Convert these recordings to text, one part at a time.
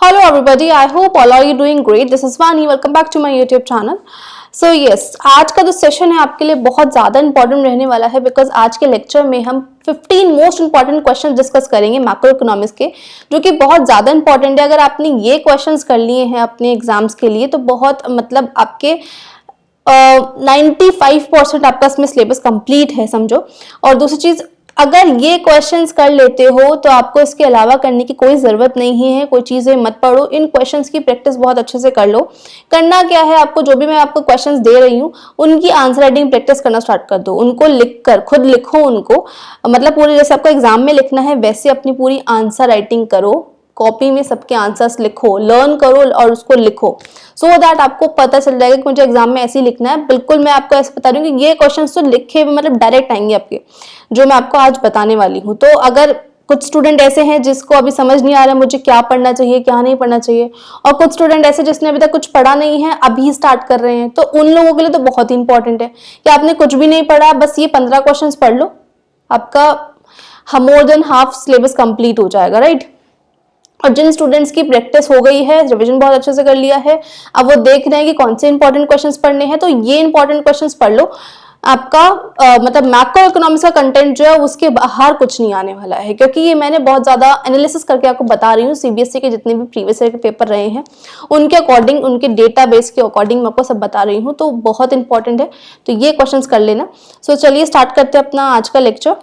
Hello everybody, I hope all are you doing great. This is Vani. Welcome back to my YouTube channel. So yes, आज का जो session है आपके लिए बहुत ज़्यादा इंपॉर्टेंट रहने वाला है बिकॉज आज के लेक्चर में हम 15 मोस्ट इंपॉर्टेंट क्वेश्चन डिस्कस करेंगे मैक्रो इकोनॉमिक्स के, जो कि बहुत ज़्यादा इंपॉर्टेंट है। अगर आपने ये क्वेश्चंस कर लिए हैं अपने एग्जाम्स के लिए तो बहुत मतलब आपके 95% आपका इसमें सिलेबस कंप्लीट है समझो। और दूसरी चीज़, अगर ये क्वेश्चंस कर लेते हो तो आपको इसके अलावा करने की कोई ज़रूरत नहीं है, कोई चीज़ें मत पढ़ो, इन क्वेश्चंस की प्रैक्टिस बहुत अच्छे से कर लो। करना क्या है आपको, जो भी मैं आपको क्वेश्चंस दे रही हूँ उनकी आंसर राइटिंग प्रैक्टिस करना स्टार्ट कर दो। उनको लिख कर खुद लिखो उनको, मतलब पूरे जैसे आपको एग्जाम में लिखना है वैसे अपनी पूरी आंसर राइटिंग करो। कॉपी में सबके आंसर्स लिखो, लर्न करो और उसको लिखो सो दैट आपको पता चल जाएगा कि मुझे एग्जाम में ऐसे ही लिखना है। बिल्कुल मैं आपको ऐसे बता रही हूँ कि ये क्वेश्चंस तो लिखे हुए मतलब डायरेक्ट आएंगे आपके, जो मैं आपको आज बताने वाली हूँ। तो अगर कुछ स्टूडेंट ऐसे हैं जिसको अभी समझ नहीं आ रहा है मुझे क्या पढ़ना चाहिए क्या नहीं पढ़ना चाहिए, और कुछ स्टूडेंट ऐसे जिसने अभी तक कुछ पढ़ा नहीं है अभी स्टार्ट कर रहे हैं, तो उन लोगों के लिए तो बहुत ही इंपॉर्टेंट है कि आपने कुछ भी नहीं पढ़ा, बस ये 15 क्वेश्चंस पढ़ लो, आपका more than half syllabus complete हो जाएगा, राइट। और जिन स्टूडेंट्स की प्रैक्टिस हो गई है, रिवीजन बहुत अच्छे से कर लिया है, अब वो देख रहे हैं कि कौन से इंपॉर्टेंट क्वेश्चंस पढ़ने हैं, तो ये इंपॉर्टेंट क्वेश्चंस पढ़ लो। आपका मतलब मैक्रो इकोनॉमिक्स का कंटेंट जो है उसके बाहर कुछ नहीं आने वाला है, क्योंकि ये मैंने बहुत ज्यादा एनालिसिस करके आपको बता रही हूँ। सीबीएसई के जितने भी प्रीवियस ईयर के पेपर रहे हैं उनके अकॉर्डिंग, उनके डेटाबेस के अकॉर्डिंग मैं आपको सब बता रही हूँ, तो बहुत इंपॉर्टेंट है, तो ये क्वेश्चन कर लेना। सो चलिए स्टार्ट करते हैं अपना आज का लेक्चर।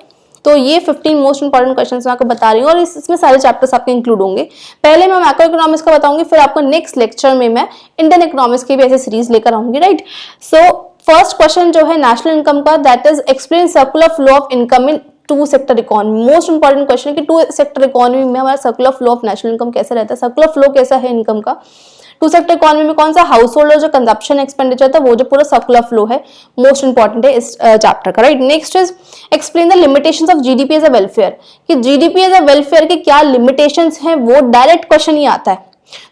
तो ये 15 मोस्ट इंपॉर्टेंट क्वेश्चंस मैं आपको बता रही हूँ और इसमें सारे चैप्टर्स आपके इंक्लूड होंगे। पहले मैं मैक्रो इकोनॉमिक्स का बताऊंगी, फिर आपको नेक्स्ट लेक्चर में मैं इंडियन इकोनॉमिक्स की भी ऐसे सीरीज लेकर आऊंगी, राइट। सो फर्स्ट क्वेश्चन जो है नेशनल इनकम का, that is explain circular flow of income in two sector economy. Most important question है कि टू सेक्टर इकोनॉमी में हमारा circular flow of national income कैसा रहता है, सर्कुलर फ्लो कैसा है इनकम का। टू सेक्टर इकोनॉमी में कौन सा हाउस होल्ड और जो कंजप्शन एक्सपेंडिचर था वो जो पूरा सर्कुलर फ्लो है, मोस्ट इंपॉर्टेंट है इस चैप्टर का, right. Next is explain the limitations of GDP as a welfare, कि जीडीपी एज अ वेलफेयर के क्या लिमिटेशंस हैं, वो डायरेक्ट क्वेश्चन ही आता है।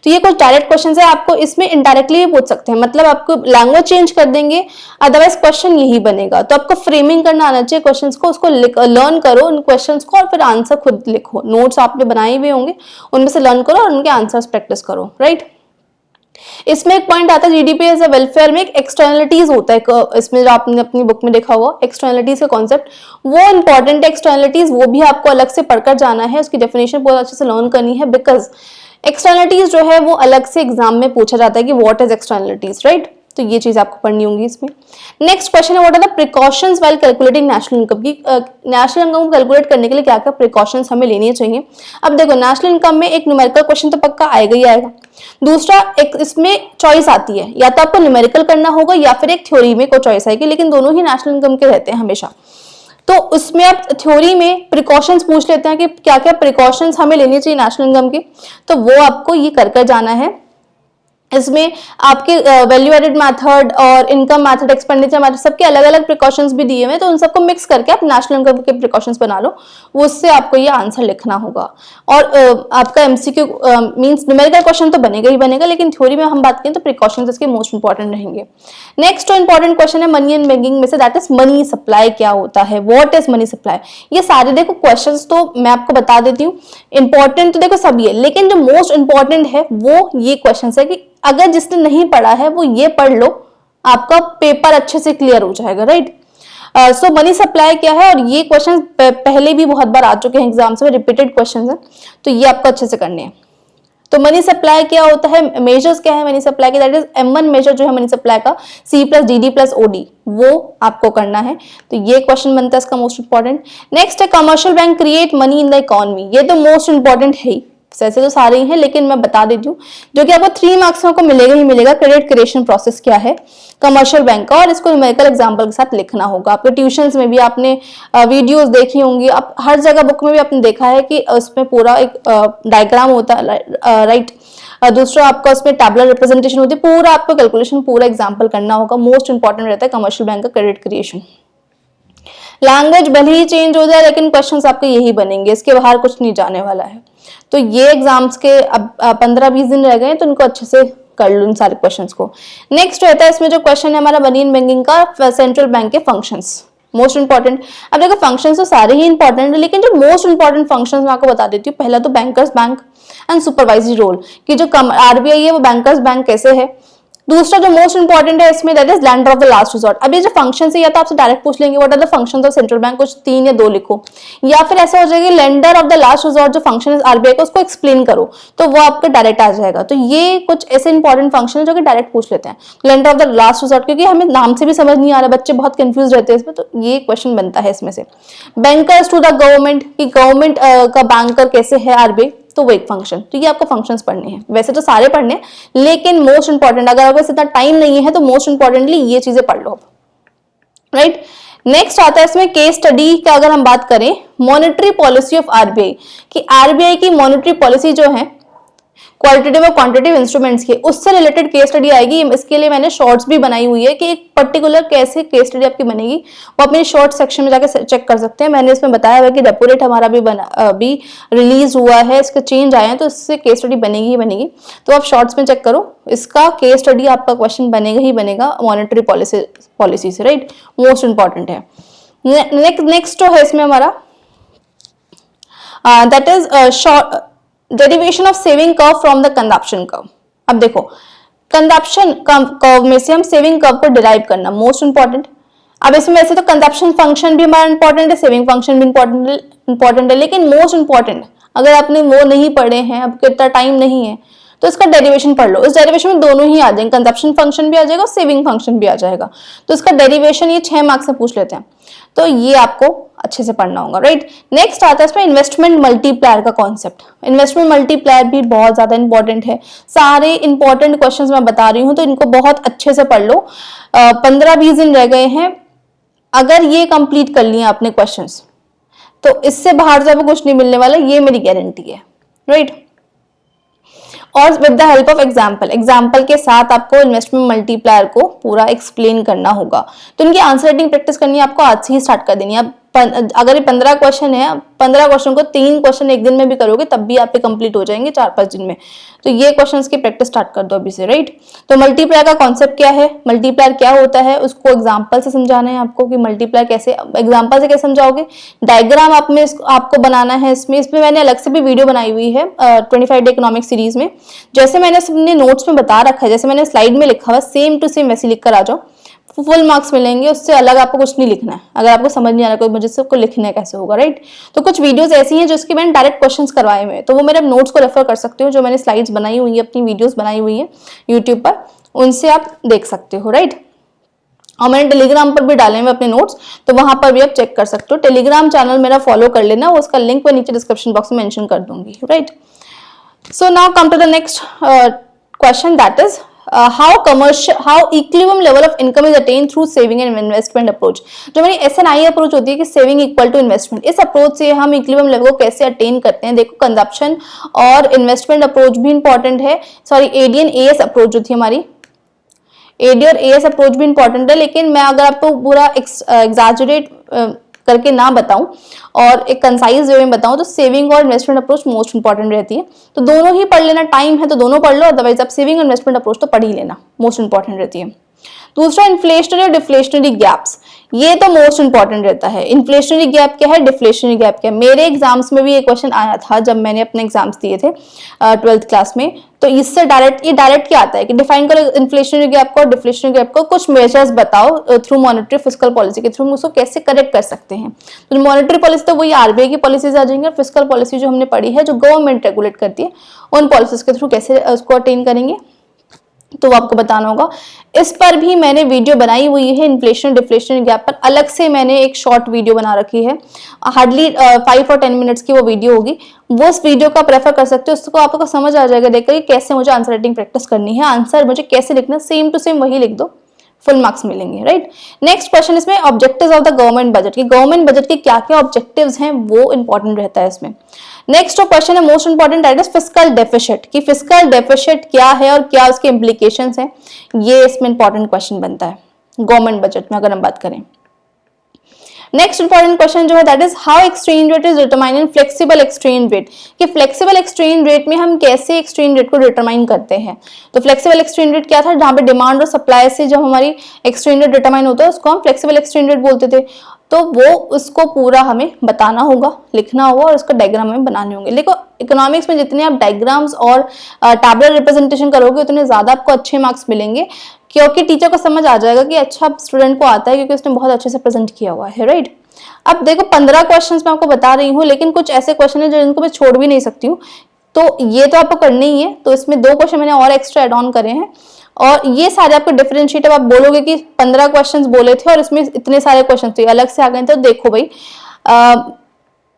तो ये कुछ डायरेक्ट क्वेश्चन है, आपको इसमें इनडायरेक्टली भी पूछ सकते हैं, मतलब आपको लैंग्वेज चेंज कर देंगे, अदरवाइज क्वेश्चन यही बनेगा। तो आपको फ्रेमिंग करना आना चाहिए क्वेश्चंस को, उसको लर्न करो उन क्वेश्चंस को और फिर आंसर खुद लिखो। नोट्स आपने बनाए हुए होंगे उनमें से लर्न करो और उनके आंसर्स प्रैक्टिस करो, राइट। इसमें एक पॉइंट आता है जीडीपी एज अ वेलफेयर में, एक एक्सटर्नलिटीज होता है इसमें, जो आपने अपनी बुक में देखा हुआ एक्सटर्नलिटीज का कॉन्सेप्ट, वो इंपॉर्टेंट है। एक्सटर्नलिटीज वो भी आपको अलग से पढ़कर जाना है, उसकी डेफिनेशन बहुत अच्छे से लर्न करनी है, बिकॉज एक्सटर्नलिटीज जो है वो अलग से एग्जाम में पूछा जाता है कि व्हाट इज एक्सटर्नलिटीज, राइट। तो ये चीज आपको पढ़नी होगी इसमें। नेक्स्ट क्वेश्चन है what are the precautions while calculating national income, की नेशनल इनकम को कैलकुलेट करने के लिए क्या क्या प्रिकॉशंस हमें लेनी चाहिए। अब देखो नेशनल इनकम में एक न्यूमेरिकल क्वेश्चन तो पक्का आएगा ही आएगा, दूसरा एक इसमें चॉइस आती है, या तो आपको न्यूमेरिकल करना होगा या फिर एक थ्योरी में कोई चॉइस आएगी, लेकिन दोनों ही नेशनल इनकम के रहते हैं हमेशा। तो उसमें आप थ्योरी में प्रिकॉशंस पूछ लेते हैं कि क्या क्या प्रिकॉशंस हमें लेनी चाहिए नेशनल इनकम की, तो वो आपको ये कर जाना है। इसमें आपके वैल्यू एडेड मेथड और इनकम मेथड, एक्सपेंडिचर मेथड, सबके अलग अलग प्रिकॉशंस भी दिए हुए हैं, तो उन सबको मिक्स करके आप नेशनल इनकम के प्रिकॉशंस बना लो, उससे आपको ये आंसर लिखना होगा। और आपका एमसीक्यू मींस न्यूमेरिकल क्वेश्चन तो बनेगा ही बनेगा, लेकिन थ्योरी में हम बात करें तो प्रिकॉशंस इसके मोस्ट इंपॉर्टेंट रहेंगे। नेक्स्ट जो इंपॉर्टेंट क्वेश्चन है मनी एंड बैंकिंग में से, दैट इज मनी सप्लाई क्या होता है, व्हाट इज मनी सप्लाई। ये सारे देखो क्वेश्चंस तो मैं आपको बता देती हूँ, इंपॉर्टेंट तो देखो सभी है, लेकिन जो मोस्ट इंपॉर्टेंट है वो ये क्वेश्चन है कि अगर जिसने नहीं पढ़ा है वो ये पढ़ लो, आपका पेपर अच्छे से क्लियर हो जाएगा, राइट। सो मनी सप्लाई क्या है, और ये क्वेश्चन पहले भी बहुत बार आ चुके हैं एग्जाम्स में, रिपीटेड क्वेश्चन है, तो ये आपको अच्छे से करने हैं। तो मनी सप्लाई क्या होता है, मेजर्स क्या है मनी सप्लाई के, दैट इज M1 मेजर जो है मनी सप्लाई का, C+DD+OD, वो आपको करना है। तो ये क्वेश्चन बनता है इसका मोस्ट इंपॉर्टेंट। नेक्स्ट है commercial bank create money in the economy, ये तो मोस्ट इंपॉर्टेंट है ही, ऐसे तो सारे ही हैं लेकिन मैं बता देती हूँ, जो कि आपको 3 मार्क्स में आपको मिलेगा ही मिलेगा। क्रेडिट क्रिएशन प्रोसेस क्या है कमर्शियल बैंक का, और इसको न्यूमेरिकल एग्जांपल के साथ लिखना होगा। आपके ट्यूशंस में भी आपने वीडियोस देखी होंगी, आप हर जगह बुक में भी आपने देखा है कि उसमें पूरा एक डायग्राम होता है, राइट। दूसरा आपका उसमें टैबुलर रिप्रेजेंटेशन होती है, पूरा आपको कैलकुलेशन पूरा एग्जाम्पल करना होगा। मोस्ट इंपॉर्टेंट रहता है कमर्शियल बैंक का क्रेडिट क्रिएशन। लैंग्वेज भले ही चेंज हो जाए लेकिन क्वेश्चंस आपके यही बनेंगे, इसके बाहर कुछ नहीं जाने वाला है। तो ये एग्जाम्स के अब 15-20 दिन रह गए हैं, तो इनको अच्छे से कर लो इन सारे क्वेश्चंस को। नेक्स्ट रहता है इसमें जो क्वेश्चन है हमारा मनी इन बैंकिंग का, सेंट्रल बैंक के फंक्शंस। Most important. अब देखो फंक्शंस तो सारे ही इंपॉर्टेंट है, लेकिन जो मोस्ट इंपॉर्टेंट फंक्शंस मैं आपको बता देती हूँ। पहला तो bankers bank and supervisory role कि जो आरबीआई है वो बैंकर्स बैंक कैसे है। दूसरा जो मोस्ट इंपॉर्टेंट है इसमें that is lender of the last resort. अब ये जो फंक्शन है या तो आपसे डायरेक्ट पूछ लेंगे what are the functions of central bank, कुछ 3 या 2 लिखो, या फिर ऐसा हो जाएगा lender of the last resort जो फंक्शन है आरबीआई का उसको एक्सप्लेन करो, तो वो आपका डायरेक्ट आ जाएगा। तो ये कुछ ऐसे इंपॉर्टेंट फंक्शन है जो कि डायरेक्ट पूछ लेते हैं। Lender of the last resort क्योंकि हमें नाम से भी समझ नहीं आ रहा, बच्चे बहुत कंफ्यूज रहते हैं इसमें, तो ये क्वेश्चन बनता है इसमें से। बैंकर्स टू द गवर्नमेंट कि गवर्नमेंट का बैंकर कैसे है आरबीआई, तो वो एक फंक्शन। तो ये आपको फंक्शंस पढ़ने हैं, वैसे तो सारे पढ़ने हैं, लेकिन मोस्ट इंपॉर्टेंट अगर आपके इतना टाइम नहीं है तो मोस्ट इंपॉर्टेंटली ये चीजें पढ़ लो, राइट। नेक्स्ट आता है इसमें केस स्टडी का। अगर हम बात करें मॉनेटरी पॉलिसी ऑफ आरबीआई कि आरबीआई की मॉनेटरी पॉलिसी जो है क्वालिटेटिव और क्वांटिटेटिव इंस्ट्रूमेंट्स की, उससे रिलेटेड केस स्टडी आएगी। इसके लिए मैंने शॉर्ट्स भी बनाई हुई है कि एक पर्टिकुलर कैसे केस स्टडी आपकी बनेगी, वो अपने शॉर्ट सेक्शन में जाकर चेक कर सकते हैं। मैंने इसमें बताया हुआ कि रेपो रेट हमारा भी रिलीज हुआ है, इसके चेंज आए हैं, तो इससे केस स्टडी बनेगी ही बनेगी। तो आप शॉर्ट्स में चेक करो, इसका केस स्टडी आपका क्वेश्चन बनेगा ही बनेगा मॉनेटरी पॉलिसी से, राइट। मोस्ट इंपॉर्टेंट है। नेक्स्ट जो है इसमें हमारा that is derivation of saving curve from the consumption curve. अब देखो कंजप्शन कर्व में से हम सेविंग कर्व को डिराइव करना, मोस्ट इंपॉर्टेंट। अब इसमें वैसे तो कंजप्शन फंक्शन भी हमारा इंपॉर्टेंट है, सेविंग फंक्शन भी इंपॉर्टेंट है, लेकिन मोस्ट इंपॉर्टेंट अगर आपने वो नहीं पढ़े हैं, अब कितना टाइम नहीं है, तो इसका डेरिवेशन पढ़ लो। इस डेरिवेशन में दोनों ही आ जाएंगे, कंजप्शन फंक्शन भी आ जाएगा और सेविंग फंक्शन भी आ जाएगा। तो इसका डेरिवेशन ये 6 मार्क्स में पूछ लेते हैं, तो ये आपको अच्छे से पढ़ना होगा, राइट। नेक्स्ट आता है इसमें इन्वेस्टमेंट मल्टीप्लायर का कॉन्सेप्ट। इन्वेस्टमेंट मल्टीप्लायर भी बहुत ज्यादा इंपॉर्टेंट है। सारे इंपॉर्टेंट क्वेश्चंस मैं बता रही हूँ, तो इनको बहुत अच्छे से पढ़ लो। 15-20 दिन रह गए हैं, अगर ये कंप्लीट कर लिए आपने क्वेश्चंस, तो इससे बाहर से आपको कुछ नहीं मिलने वाला, ये मेरी गारंटी है, राइट। और with the help of example के साथ आपको इन्वेस्टमेंट मल्टीप्लायर को पूरा एक्सप्लेन करना होगा। तो इनकी आंसर राइटिंग प्रैक्टिस करनी है, आपको आज से ही स्टार्ट कर देनी है। अगर ये 15 क्वेश्चन है, 15 क्वेश्चन को 3 क्वेश्चन एक दिन में भी करोगे तब भी आपके कंप्लीट हो जाएंगे 4-5 दिन में। तो ये क्वेश्चंस की प्रैक्टिस स्टार्ट कर दो अभी से, राइट। तो मल्टीप्लायर का कॉन्सेप्ट क्या है, मल्टीप्लायर क्या होता है, उसको एग्जांपल से समझाना है आपको कि मल्टीप्लायर कैसे, एग्जांपल से कैसे समझाओगे, डायग्राम आपको बनाना है। इसमें मैंने अलग से भी वीडियो बनाई हुई है 25 डे इकोनॉमिक सीरीज में। जैसे मैंने अपने नोट्स में बता रखा है, जैसे मैंने स्लाइड में लिखा हुआ, सेम टू सेम वैसे लिख कर आ जाओ, फुल मार्क्स मिलेंगे। उससे अलग आपको कुछ नहीं लिखना है। अगर आपको समझ नहीं आ रहा कोई मुझे सबको लिखना है कैसे होगा, राइट। तो कुछ वीडियोस ऐसी हैं जिसके मैंने डायरेक्ट क्वेश्चंस करवाए हुए हैं, तो वो मेरे नोट्स को रेफर कर सकते हो, जो मैंने स्लाइड्स बनाई हुई है, अपनी वीडियोस बनाई हुई है यूट्यूब पर, उनसे आप देख सकते हो, राइट। और मैंने टेलीग्राम पर भी डाले हुए अपने नोट्स, तो वहां पर भी आप चेक कर सकते हो। टेलीग्राम चैनल मेरा फॉलो कर लेना, उसका लिंक मैं नीचे डिस्क्रिप्शन बॉक्स में मेंशन कर दूंगी, right. So now come to the next question, that is how equilibrium level of income is attained through saving and investment approach। जो मेरी SNI अप्रोच होती है कि सेविंग इक्वल टू इन्वेस्टमेंट, इस approach से हम इक्विलिब्रियम लेवल को कैसे अटेन करते हैं। देखो कंजप्शन और इन्वेस्टमेंट अप्रोच भी इंपॉर्टेंट है, sorry AD and AS approach जो थी हमारी, AD और AS अप्रोच भी इंपॉर्टेंट है, लेकिन मैं अगर आपको पूरा एग्जैजरेट करके ना बताऊं और एक कंसाइज वे में बताऊं, तो सेविंग और इन्वेस्टमेंट अप्रोच मोस्ट इंपॉर्टेंट रहती है। तो दोनों ही पढ़ लेना, टाइम है तो दोनों पढ़ लो, अदरवाइज आप सेविंग और इन्वेस्टमेंट अप्रोच तो पढ़ ही लेना, मोस्ट इंपॉर्टेंट रहती है। दूसरा इन्फ्लेशनरी और डिफ्लेशनरी गैप्स, ये तो मोस्ट इंपॉर्टेंट रहता है। इन्फ्लेशनरी गैप क्या है, डिफ्लेशनरी गैप क्या है। मेरे एग्जाम्स में भी एक क्वेश्चन आया था जब मैंने अपने एग्जाम्स दिए थे 12th क्लास में, तो इससे डायरेक्ट क्या आता है कि डिफाइन करो इन्फ्लेशनरी गैप को और डिफ्लेशनरी गैप को, कुछ मेजर्स बताओ थ्रू मॉनेटरी फिस्कल पॉलिसी के थ्रू उसको कैसे करेक्ट कर सकते हैं। तो मॉनेटरी पॉलिसी तो वही आरबीआई की पॉलिसीज आ जाएंगी, और फिस्कल पॉलिसी जो हमने पढ़ी है जो गवर्नमेंट रेगुलेट करती है, उन पॉलिसीज के थ्रू कैसे उसको अटेन करेंगे, तो वो आपको बताना होगा। इस पर भी मैंने वीडियो बनाई हुई है, इन्फ्लेशन डिफ्लेशन गैप पर अलग से मैंने एक शॉर्ट वीडियो बना रखी है, हार्डली 5 और 10 मिनट्स की वो वीडियो होगी। वो उस वीडियो का प्रेफर कर सकते हो, उसको आपको समझ आ जाएगा देखकर कि कैसे मुझे आंसर राइटिंग प्रैक्टिस करनी है, आंसर मुझे कैसे लिखना, सेम टू सेम वही लिख दो, फुल मार्क्स मिलेंगे, राइट। नेक्स्ट क्वेश्चन इसमें objectives of the government budget, की गवर्नमेंट बजट के क्या क्या ऑब्जेक्टिव्स हैं वो इंपॉर्टेंट रहता है इसमें। नेक्स्ट जो क्वेश्चन है most important, that is fiscal deficit, कि फिस्कल डेफिसिट क्या है और क्या उसके इंप्लीकेशंस हैं, ये इसमें इंपॉर्टेंट क्वेश्चन बनता है गवर्नमेंट बजट में अगर हम बात करें। नेक्स्ट इंपॉर्टेंट क्वेश्चन जो है that is how exchange rate is determined in flexible exchange rate, कि फ्लेक्सिबल एक्सचेंज रेट में हम कैसे एक्सचेंज रेट को डिटरमाइन करते हैं। तो फ्लेक्सिबल एक्सचेंज रेट क्या था, जहां पे डिमांड और सप्लाई से जब हमारी एक्सचेंज रेट डिटरमाइन होता है उसको हम फ्लेक्सिबल एक्सचेंज रेट बोलते थे। तो वो उसको पूरा हमें बताना होगा, लिखना होगा और उसका डायग्राम हमें बनाने होंगे। देखो इकोनॉमिक्स में जितने आप डायग्राम्स और टैबुलर रिप्रेजेंटेशन करोगे उतने ज्यादा आपको अच्छे मार्क्स मिलेंगे, क्योंकि टीचर को समझ आ जाएगा कि अच्छा स्टूडेंट को आता है क्योंकि उसने बहुत अच्छे से प्रेजेंट किया हुआ है, राइट। अब देखो 15 क्वेश्चंस मैं आपको बता रही हूँ, लेकिन कुछ ऐसे क्वेश्चन है जिनको मैं छोड़ भी नहीं सकती हूँ, तो ये तो आपको करने ही है। तो इसमें 2 क्वेश्चन मैंने और एक्स्ट्रा एड ऑन करे हैं, और ये सारे आपको डिफरेंशिएट, आप बोलोगे कि 15 क्वेश्चंस बोले थे और इसमें इतने सारे क्वेश्चन थे अलग से आ गए, तो देखो भाई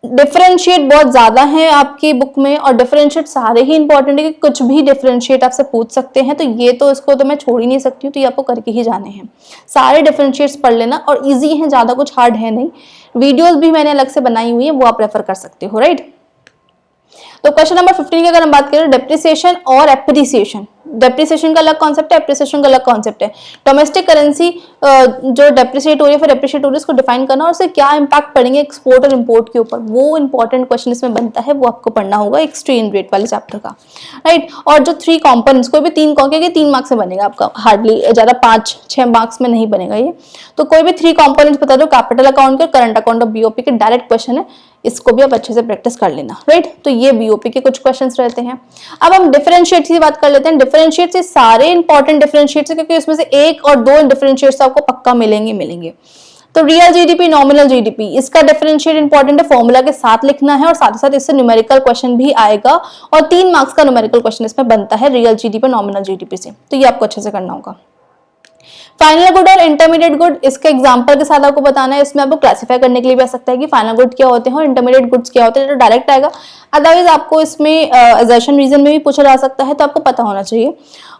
डिफरेंशिएट बहुत ज्यादा है आपकी बुक में, और डिफरेंशिएट सारे ही इंपॉर्टेंट है कि कुछ भी डिफरेंशिएट आपसे पूछ सकते हैं, तो ये तो इसको तो मैं छोड़ ही नहीं सकती हूँ, तो ये आपको करके ही जाने हैं। सारे डिफरेंशिएट्स पढ़ लेना, और इजी है, ज्यादा कुछ हार्ड है नहीं। वीडियोस भी मैंने अलग से बनाई हुई है, वो आप रेफर कर सकते हो, राइट। तो क्वेश्चन नंबर 15 की अगर हम बात करें, डेप्रिसिएशन और एप्रिसिएशन। डेप्रिसिएशन का अलग कॉन्सेप्ट है, एप्रिसिएशन का अलग कॉन्सेप्ट है। डोमेस्टिक करेंसी जो डेप्रिसिएट हो रही है फिर एप्रिशिएट हो रही है, उसको डिफाइन करना और उससे क्या इंपैक्ट पड़ेंगे एक्सपोर्ट और इंपोर्ट के ऊपर, वो इंपॉर्टेंट क्वेश्चन इसमें बनता है, वो आपको पढ़ना होगा एक्सचेंज रेट वाले चैप्टर का, राइट। और जो 3 कॉम्पोनेंट्स, कोई भी 3 मार्क्स में बनेगा आपका, हार्डली ज्यादा 5-6 मार्क्स में नहीं बनेगा ये, तो कोई भी 3 कॉम्पोनेंट्स बता दो, कैपिटल अकाउंट के, करंट अकाउंट और बीओपी के, डायरेक्ट क्वेश्चन है, इसको भी आप अच्छे से प्रैक्टिस कर लेना, राइट। तो ये बीओपी के कुछ क्वेश्चंस रहते हैं। अब हम डिफरेंशिएट की बात कर लेते हैं। डिफरेंशिएट से सारे इंपॉर्टेंट डिफरेंशिएट है, क्योंकि इसमें से 1 और 2 डिफरेंशिएट्स आपको पक्का मिलेंगे। तो रियल जीडीपी, नॉमिनल जीडीपी, इसका डिफरेंशिएट इंपॉर्टेंट है, फॉर्मूला के साथ लिखना है, और साथ ही साथ इससे न्यूमेरिकल क्वेश्चन भी आएगा, और 3 मार्क्स का न्यूमेरिकल क्वेश्चन इसमें बनता है रियल जीडीपी, नॉमिनल जीडीपी से, तो ये आपको अच्छे से करना होगा। फाइनल गुड और इंटरमीडिएट गुड, इसके एग्जांपल के साथ आपको बताना है। इसमें आपको क्लासिफाई करने के लिए भी आ सकता है कि फाइनल गुड क्या होते हैं और इंटरमीडिएट गुड्स क्या होते हैं, तो डायरेक्ट आएगा। अदरवाइज आपको इसमें असर्शन रीजन में भी पूछा जा सकता है, तो आपको पता होना चाहिए,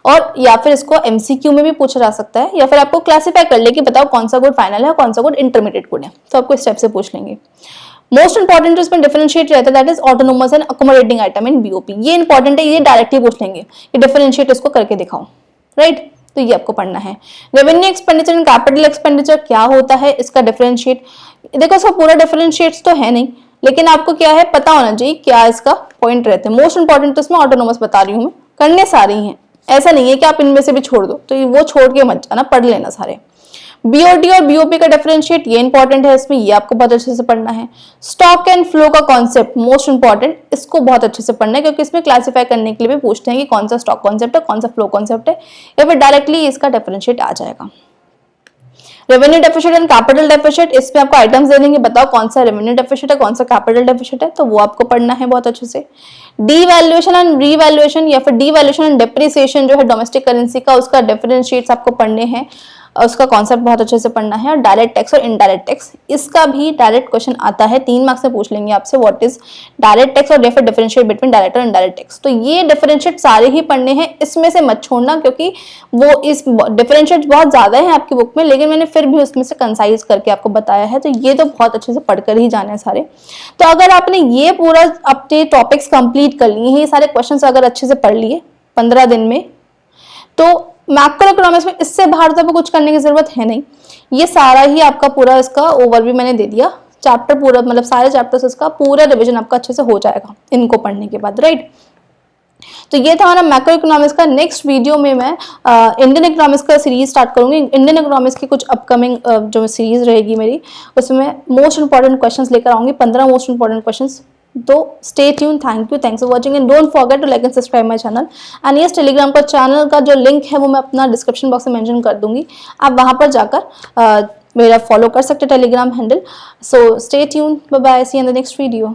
और या फिर इसको एमसीक्यू में भी पूछा जा सकता है, या फिर आपको क्लासिफाई कर ले कि बताओ कौन सा गुड फाइनल है और कौन सा गुड इंटरमीडिएट गुड है, तो आपको इस टाइप से पूछ लेंगे। मोस्ट इंपॉर्टेंट जो इसमें डिफरेंशिएट रहता है that is autonomous and accommodating item in BOP. ये इंपॉर्टेंट है, ये डायरेक्ट ही पूछ लेंगे कि डिफरेंशिएट इसको करके दिखाओ, राइट। तो ये आपको पढ़ना है। Revenue expenditure and capital expenditure क्या होता है, इसका डिफरेंशिएट, देखो इसका पूरा डिफरेंशिएट्स तो है नहीं, लेकिन आपको क्या है पता होना चाहिए क्या इसका पॉइंट रहते हैं। मोस्ट इंपॉर्टेंट तो इसमें ऑटोनोमस बता रही हूँ मैं, करने सारे ही हैं, ऐसा नहीं है कि आप इनमें से भी छोड़ दो, तो वो छोड़ के मत जाना, पढ़ लेना सारे। बीओडी और बीओपी का डिफरेंशिएट, ये इंपॉर्टेंट है, इसमें ये आपको बहुत अच्छे से पढ़ना है। स्टॉक एंड फ्लो का कॉन्सेप्ट मोस्ट इंपॉर्टेंट, इसको बहुत अच्छे से पढ़ना है, क्योंकि इसमें क्लासिफाई करने के लिए भी पूछते हैं कि कौन सा स्टॉक कॉन्सेप्ट है, कौन सा फ्लो कॉन्सेप्ट है, या फिर डायरेक्टली इसका डिफरेंशिएट आ जाएगा। Revenue deficit and capital deficit, इसमें आपको आइटम्स दे देंगे, बताओ कौन सा रेवेन्यू डेफिसिट है, कौन सा कैपिटल डेफिसिट है, तो वो आपको पढ़ना है बहुत अच्छे से। डीवैल्यूएशन एंड रीवैल्यूएशन, या फिर डीवैल्यूएशन एंड डेप्रिसिएशन जो है डोमेस्टिक करेंसी का, उसका डिफरेंशिएट्स आपको पढ़ने हैं, उसका कॉन्सेप्ट बहुत अच्छे से पढ़ना है। और डायरेक्ट टैक्स और इनडायरेक्ट टैक्स, इसका भी डायरेक्ट क्वेश्चन आता है, 3 मार्क्स में पूछ लेंगे आपसे, व्हाट इज डायरेक्ट टैक्स और डिफरेंशिएट बिटवीन डायरेक्ट और इनडायरेक्ट टैक्स। तो ये डिफरेंशिएट सारे ही पढ़ने हैं, इसमें से मत छोड़ना, क्योंकि वो इस डिफरेंशिएट बहुत ज्यादा है आपकी बुक में, लेकिन मैंने फिर भी उसमें से कंसाइज करके आपको बताया है, तो ये तो बहुत अच्छे से पढ़कर ही जाने हैं सारे। तो अगर आपने ये पूरा अपने टॉपिक्स कंप्लीट कर लिए हैं, ये सारे क्वेश्चन अगर अच्छे से पढ़ लिए 15 दिन में, तो मैक्रो इकोनॉमिक्स में इससे बाहर तो कुछ करने की जरूरत है नहीं। ये सारा ही आपका पूरा इसका ओवरव्यू मैंने दे दिया, चैप्टर पूरा, मतलब सारे चैप्टर्स इसका पूरा रिवीजन आपका अच्छे से हो जाएगा इनको पढ़ने के बाद, राइट। तो ये था हमारा मैक्रो इकोनॉमिक्स का। नेक्स्ट वीडियो में मैं इंडियन इकोनॉमिक्स का सीरीज स्टार्ट करूंगी। इंडियन इकोनॉमिक्स की कुछ अपकमिंग जो सीरीज रहेगी मेरी, उसमें मोस्ट इंपॉर्टेंट क्वेश्चंस लेकर आऊंगी, 15 मोस्ट इंपॉर्टेंट क्वेश्चंस। तो stay tune, thanks for watching and don't forget to like and subscribe my channel. And yes, Telegram का चैनल का जो लिंक है वो मैं अपना डिस्क्रिप्शन बॉक्स में मेंशन कर दूंगी, आप वहां पर जाकर मेरा फॉलो कर सकते हैं Telegram handle. So stay tune, bye bye, see you in the next video.